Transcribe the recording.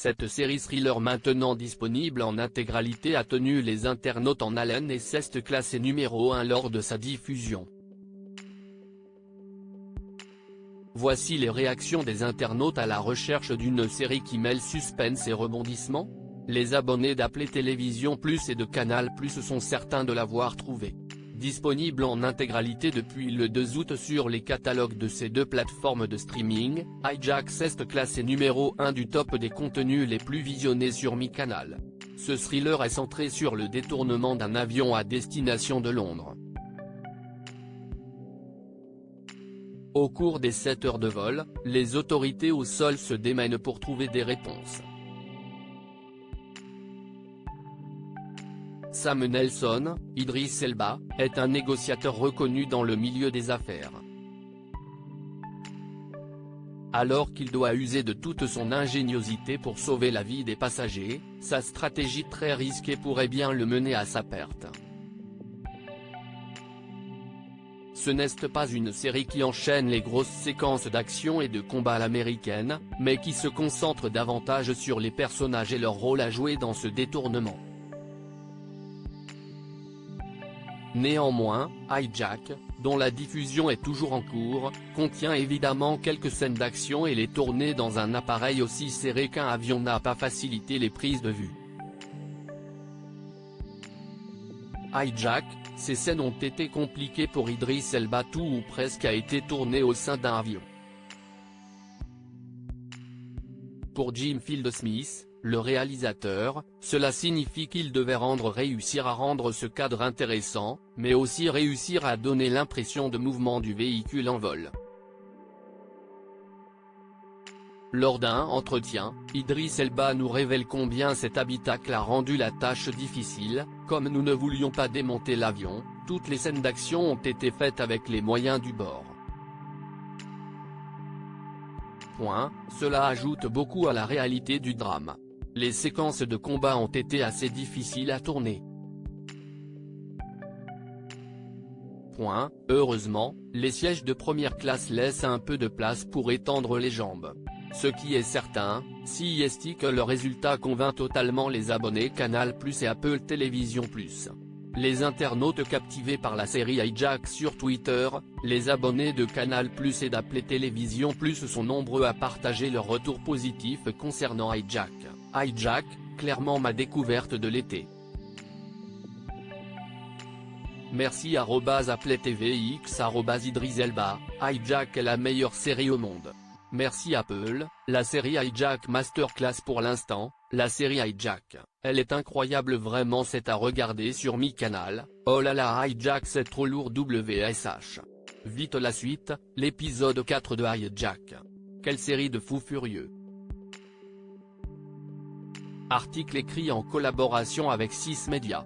Cette série thriller maintenant disponible en intégralité a tenu les internautes en haleine et s'est classée numéro 1 lors de sa diffusion. Voici les réactions des internautes à la recherche d'une série qui mêle suspense et rebondissement. Les abonnés d'Apple Télévision Plus et de Canal Plus sont certains de l'avoir trouvée. Disponible en intégralité depuis le 2 août sur les catalogues de ces deux plateformes de streaming, Hijack est classé numéro 1 du top des contenus les plus visionnés sur MyCanal. Ce thriller est centré sur le détournement d'un avion à destination de Londres. Au cours des 7 heures de vol, les autorités au sol se démènent pour trouver des réponses. Sam Nelson, Idris Elba, est un négociateur reconnu dans le milieu des affaires. Alors qu'il doit user de toute son ingéniosité pour sauver la vie des passagers, sa stratégie très risquée pourrait bien le mener à sa perte. Ce n'est pas une série qui enchaîne les grosses séquences d'action et de combat à l'américaine, mais qui se concentre davantage sur les personnages et leur rôle à jouer dans ce détournement. Néanmoins, Hijack, dont la diffusion est toujours en cours, contient évidemment quelques scènes d'action et les tournées dans un appareil aussi serré qu'un avion n'a pas facilité les prises de vue. Hijack, ces scènes ont été compliquées pour Idris Elba, tout ou presque a été tourné au sein d'un avion. Pour Jim Field-Smith, le réalisateur, cela signifie qu'il devait réussir à rendre ce cadre intéressant, mais aussi réussir à donner l'impression de mouvement du véhicule en vol. Lors d'un entretien, Idris Elba nous révèle combien cet habitacle a rendu la tâche difficile. Comme nous ne voulions pas démonter l'avion, toutes les scènes d'action ont été faites avec les moyens du bord. Cela ajoute beaucoup à la réalité du drame. Les séquences de combat ont été assez difficiles à tourner. Heureusement, les sièges de première classe laissent un peu de place pour étendre les jambes. Ce qui est certain, c'est que le résultat convainc totalement les abonnés Canal Plus et Apple Télévision Plus. Les internautes captivés par la série Hijack sur Twitter, les abonnés de Canal Plus et d'Apple Télévision Plus sont nombreux à partager leurs retours positifs concernant Hijack. Hijack, clairement ma découverte de l'été. Merci @Apple TVX @Idris Elba, Hijack est la meilleure série au monde. Merci Apple, la série Hijack Masterclass pour l'instant, la série Hijack, elle est incroyable vraiment, c'est à regarder sur MyCanal. Oh là là, Hijack c'est trop lourd WSH. Vite la suite, l'épisode 4 de Hijack. Quelle série de fous furieux. Article écrit en collaboration avec 6 Médias.